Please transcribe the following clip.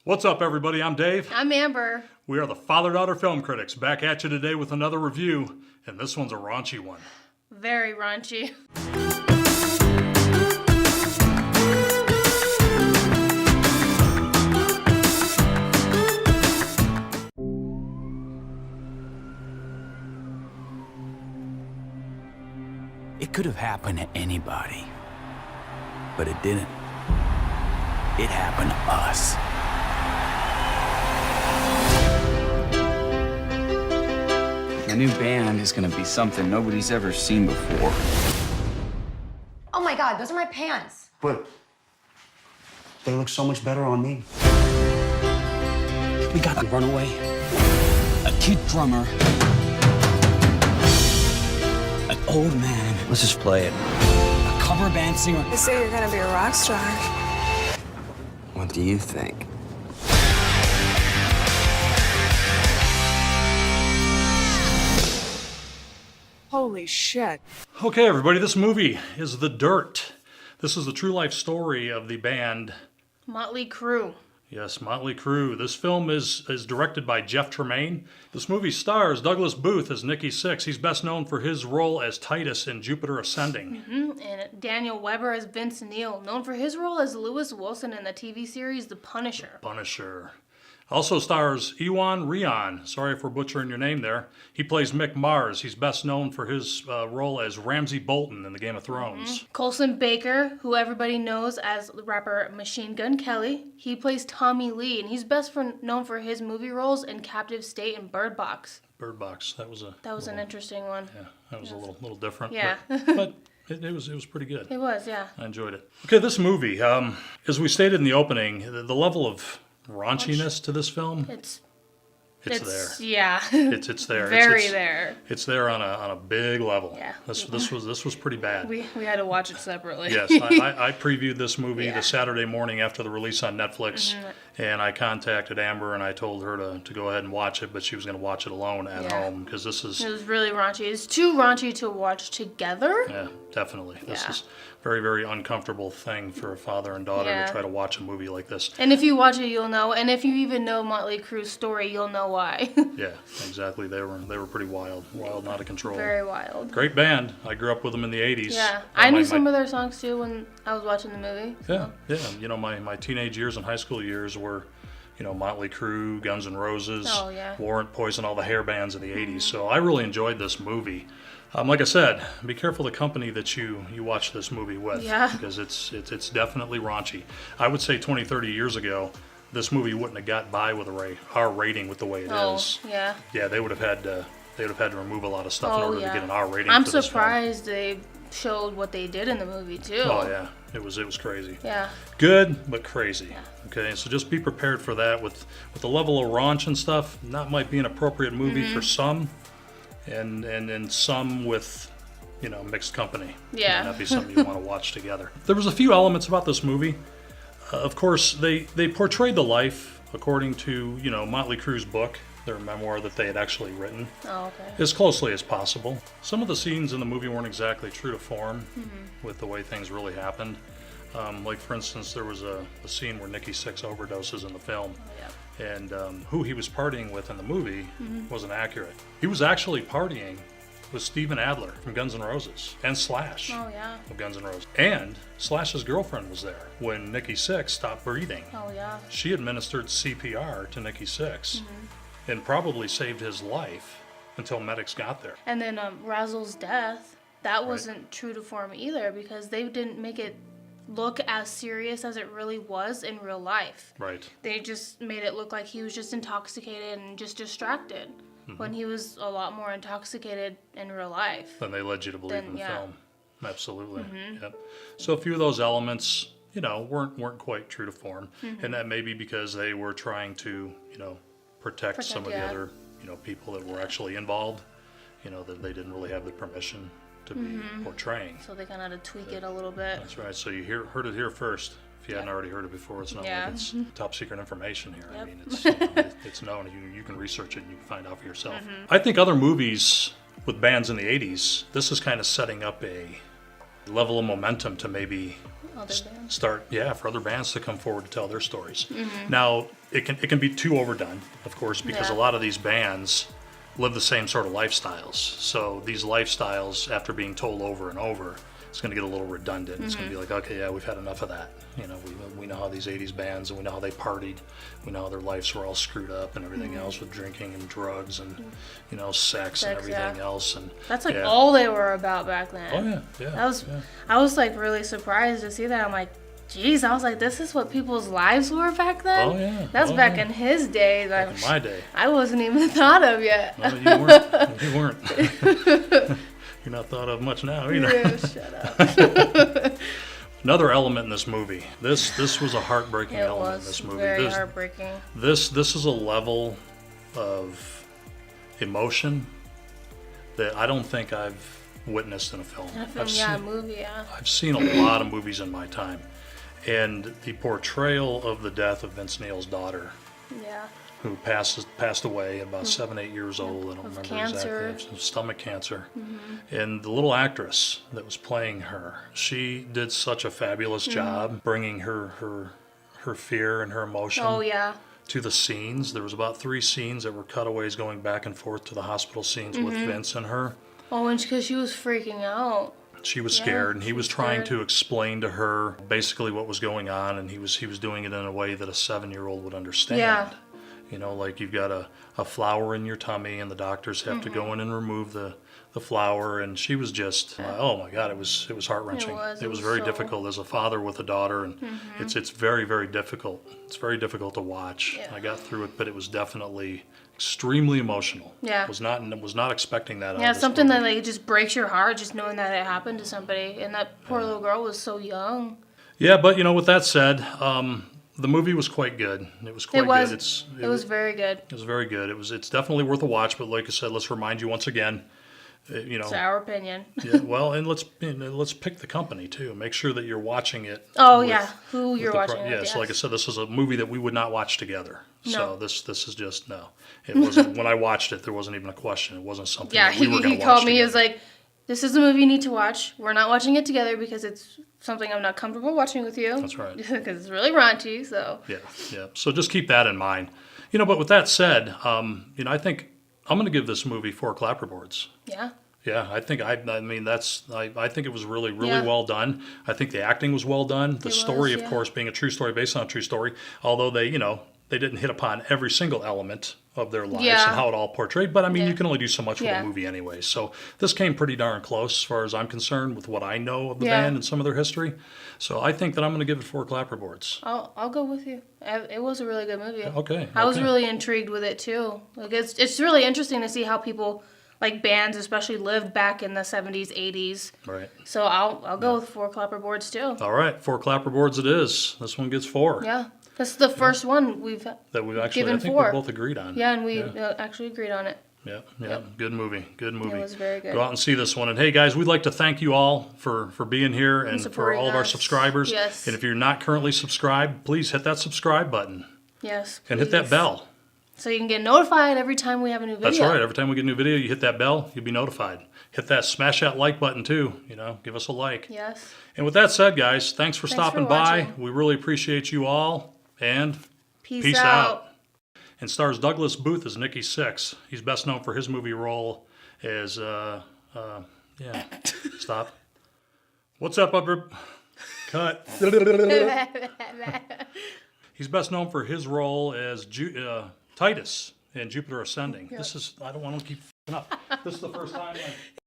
What's up, everybody? I'm Dave. I'm Amber. We are the FatherDaughter Film Critics, back at you today with another review, and this one's a raunchy one. Very raunchy. It could have happened to anybody, but it didn't. It happened to us. The new band is gonna be something nobody's ever seen before. Oh my God, those are my pants. But they look so much better on me. We got a runaway, a kid drummer, an old man. Let's just play it. A cover band singer. They say you're gonna be a rock star. What do you think? Holy shit. Okay, everybody, this movie is The Dirt. This is the true life story of the band. Motley Crue. Yes, Motley Crue. This film is directed by Jeff Tremaine. This movie stars Douglas Booth as Nicky Six. He's best known for his role as Titus in Jupiter Ascending. And Daniel Weber as Vince Neil, known for his role as Lewis Wilson in the TV series The Punisher. Punisher. Also stars Iwan Rheon. Sorry if we're butchering your name there. He plays Mick Mars. He's best known for his role as Ramsay Bolton in the Game of Thrones. Colson Baker, who everybody knows as the rapper Machine Gun Kelly. He plays Tommy Lee, and he's best known for his movie roles in Captive State and Bird Box. Bird Box. That was an interesting one. Yeah, that was a little different. Yeah. But it was pretty good. It was, yeah. I enjoyed it. Okay, this movie, as we stated in the opening, the level of raunchiness to this film, it's there. Yeah. It's there. Very there. It's there on a big level. Yeah. This was pretty bad. We had to watch it separately. Yes, I previewed this movie Yeah. the Saturday morning after the release on Netflix, and I contacted Amber and I told her to go ahead and watch it, but she was going to watch it alone at home because this is... It was really raunchy. It's too raunchy to watch together. Yeah, definitely. This Yeah. is a very, very uncomfortable thing for a father and daughter Yeah. to try to watch a movie like this. And if you watch it, you'll know. And if you even know Motley Crue's story, you'll know why. Yeah, exactly. They were pretty wild and out of control. Very wild. Great band. I grew up with them in the 80s. Yeah. I knew some of their songs too when I was watching the movie. Yeah. You know, my teenage years and high school years were, you know, Motley Crue, Guns N' Roses, Oh, yeah. Warrant, Poison, all the hair bands in the 80s. So I really enjoyed this movie. Like I said, be careful the company that you watch this movie with. Yeah. Because it's definitely raunchy. I would say 20, 30 years ago, this movie wouldn't have got by with our rating with the way it is. Yeah. Yeah, they would have had to remove a lot of stuff in order to get an R rating. I'm for this film. surprised they showed what they did in the movie too. Oh yeah, it was crazy. Yeah. Good, but crazy. Okay, so just be prepared for that. With the level of raunch and stuff, that might be an appropriate movie for some, and some with, you know, mixed company. Yeah. Might not be something you want to watch together. There was a few elements about this movie. Of course, they portrayed the life according to, you know, Motley Crue's book, their memoir that they had actually written, Oh, okay. as closely as possible. Some of the scenes in the movie weren't exactly true to form with the way things really happened. Like, for instance, there was a scene where Nicky Six overdoses in the film, and who he was partying with in the movie wasn't accurate. He was actually partying with Steven Adler from Guns N' Roses and Slash Oh yeah. of Guns N' Roses. And Slash's girlfriend was there when Nicky Six stopped breathing. Oh yeah. She administered CPR to Nicky Six and probably saved his life until medics got there. And then Razzle's death, that wasn't true to form either because they didn't make it look as serious as it really was in real life. Right. They just made it look like he was just intoxicated and just distracted when he was a lot more intoxicated in real life. Than they led you to believe Then, in the yeah. film. Absolutely. Yep. So a few of those elements, you know, weren't quite true to form, and that may be because they were trying to, you know, protect some of the other, you know, people that were actually involved. You know, that they didn't really have the permission to be portraying. So they kind of had to tweak it a little bit. That's right. So you heard it here first. If you hadn't already heard it before, it's not Yeah. like it's top secret information here. I Yep. mean, it's, you know, it's known. You can research it and you can find out for yourself. I think other movies with bands in the 80s, this is kind of setting up a level of momentum to maybe Other bands. start, for other bands to come forward to tell their stories. Now, it can be too overdone, of course, because a lot of these bands live the same sort of lifestyles. So these lifestyles, after being told over and over, it's going to get a little redundant. It's going to be like, okay, yeah, we've had enough of that. You know, we know how these 80s bands, and we know how they partied. We know how their lives were all screwed up and everything else with drinking and drugs and, you know, sex and everything else. And that's like all they were about back then. Oh, yeah, yeah. I was like really surprised to see that. I'm like, geez, I was like, this is what people's lives were back then? Oh, yeah. That's back in his day. Like, back in my day. I wasn't even thought of yet. Well, you weren't. You weren't. You're not thought of much now either. Yeah, shut up. Another element in this movie. This was a heartbreaking It element in was this movie. very heartbreaking. This is a level of emotion that I don't think I've witnessed in a film. A movie, yeah. I've seen a lot of movies in my time, and the portrayal of the death of Vince Neil's daughter, who passed away at about 7-8 years old. I don't remember cancer. exactly. Stomach cancer. And the little actress that was playing her, she did such a fabulous job bringing her fear and her emotion to the scenes. There was about 3 scenes that were cutaways going back and forth to the hospital scenes with Vince and her. Oh, and because she was freaking out. She was scared, and he was trying to explain to her basically what was going on, and he was doing it in a way that a 7-year-old would understand. Yeah. You know, like you've got a flower in your tummy, and the doctors have to go in and remove the flower, and she was just, oh my God, it was heart-wrenching. It was very difficult as a father with a daughter, and it's very, very difficult. It's very difficult to watch. I got through it, but it was definitely extremely emotional. Yeah. Was not expecting that. Yeah, something that like just breaks your heart just knowing that it happened to somebody, and that poor little girl was so young. Yeah, but you know, with that said, the movie was quite good. It was quite good. It was very good. It was very good. It's definitely worth a watch. But like I said, let's remind you once again. You know, it's our opinion. Yeah, well, and let's pick the company too. Make sure that you're watching it. Who you're watching it with. Yeah, so like I said, this is a movie that we would not watch together. No. So this is just no. It wasn't. When I watched it, there wasn't even a question. It wasn't something. that we were going to watch he called me. Together. He was like, "This is a movie you need to watch. We're not watching it together because it's something I'm not comfortable watching with you." That's right. Because it's really raunchy. So yeah. So just keep that in mind. You know, but with that said, you know, I think I'm going to give this movie 4 clapperboards. Yeah. Yeah, I think I think it was really well done. I think the acting was well done. The story, of course, being a true story based on a true story, although they didn't hit upon every single element of their lives and how it all portrayed. But I mean, you can only do so much with a movie anyway. So this came pretty darn close as far as I'm concerned with what I know of the band and some of their history. So I think that I'm going to give it 4 clapperboards. I'll go with you. It was a really good movie. Okay. I was really intrigued with it too. Like it's really interesting to see how people, like bands especially, lived back in the 70s, 80s. Right. So I'll go with 4 clapperboards too. All right, 4 clapperboards it is. This one gets 4. Yeah. This is the first one we've actually given I think 4. we both agreed on. Yeah, and we actually agreed on it. Yeah. Good movie. Good movie. It was very good. Go out and see this one. And hey, guys, we'd like to thank you all for being here and for all of our subscribers. Yes. And if you're not currently subscribed, please hit that subscribe button. Yes. And hit that bell. So you can get notified every time we have a new video. That's right. Every time we get a new video, you hit that bell, you'll be notified. Smash that like button too. You know, give us a like. Yes. And with that said, guys, thanks for stopping by. watching. We really appreciate you all. And Peace out. And stars Douglas Booth as Nicky Six. He's best known for his movie role as Stop. What's up, upper? Cut. He's best known for his role as Titus in Jupiter Ascending. Yep. I don't want to keep f***ing up. This is the first time